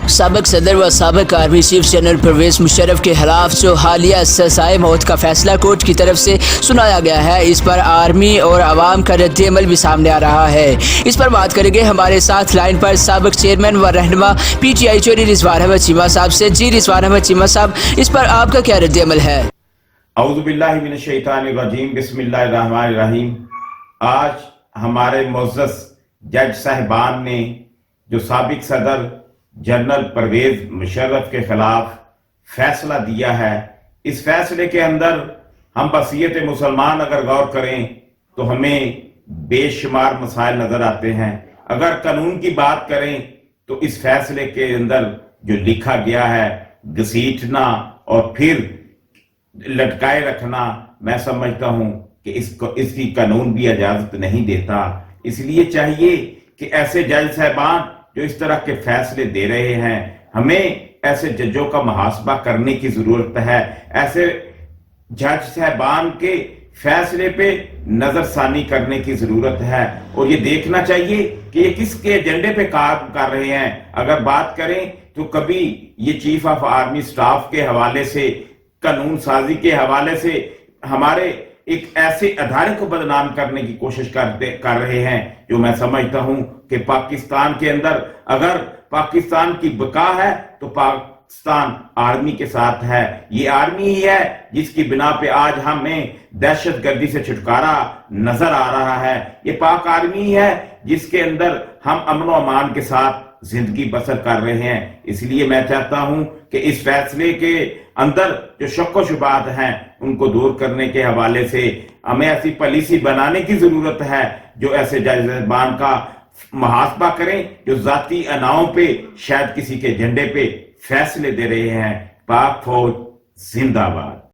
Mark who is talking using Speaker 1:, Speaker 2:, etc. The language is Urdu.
Speaker 1: سابق صدر و سابق army chief general Pervez Musharraf کے خلاف جو حالیہ سزائے موت کا فیصلہ کورٹ کی طرف سے سنایا گیا ہے، اس پر آرمی اور عوام کا رد عمل بھی سامنے آ رہا ہے۔ اس پر بات کریں گے ہمارے ساتھ لائن پر سابق چیئرمین و رہنما P T I Chaudhry Rizwan Ahmed Cheema صاحب سے۔ جی رضوان احمد چیمہ صاحب، اس پر آپ کا کیا رد عمل ہے؟
Speaker 2: اعوذ باللہ من الشیطان الرجیم، بسم اللہ الرحمن الرحیم۔ آج ہمارے معزز جج صاحبان نے جو سابق صدر جنرل پرویز مشرف کے خلاف فیصلہ دیا ہے، اس فیصلے کے اندر ہم بصیرت مسلمان اگر غور کریں تو ہمیں بے شمار مسائل نظر آتے ہیں۔ اگر قانون کی بات کریں تو اس فیصلے کے اندر جو لکھا گیا ہے، گھسیٹنا اور پھر لٹکائے رکھنا، میں سمجھتا ہوں کہ اس کی قانون بھی اجازت نہیں دیتا۔ اس لیے چاہیے کہ ایسے جج صاحبان جو اس طرح کے فیصلے دے رہے ہیں، ہمیں ایسے ججوں کا محاسبہ کرنے کی ضرورت ہے۔ ایسے جج صاحبان کے فیصلے پہ نظر ثانی کرنے کی ضرورت ہے اور یہ دیکھنا چاہیے کہ یہ کس کے ایجنڈے پہ کام کر رہے ہیں۔ اگر بات کریں تو کبھی یہ چیف آف آرمی سٹاف کے حوالے سے، قانون سازی کے حوالے سے ہمارے ایک ایسے ادارے کو بدنام کرنے کی کوشش کر رہے ہیں جو میں سمجھتا ہوں کہ پاکستان کے اندر اگر پاکستان کی بقا ہے تو پاکستان آرمی کے ساتھ ہے۔ یہ آرمی ہی ہے جس کی بنا پہ آج ہمیں دہشت گردی سے چھٹکارا نظر آ رہا ہے۔ یہ پاک آرمی ہی ہے جس کے اندر ہم امن و امان کے ساتھ زندگی بسر کر رہے ہیں۔ اس لیے میں چاہتا ہوں کہ اس فیصلے کے اندر جو شک و شبہات ہیں ان کو دور کرنے کے حوالے سے ہمیں ایسی پالیسی بنانے کی ضرورت ہے جو ایسے جج صاحبان کا محاسبہ کریں جو ذاتی اناؤں پہ شاید کسی کے ایجنڈے پہ فیصلے دے رہے ہیں۔ پاک فوج زندہ باد۔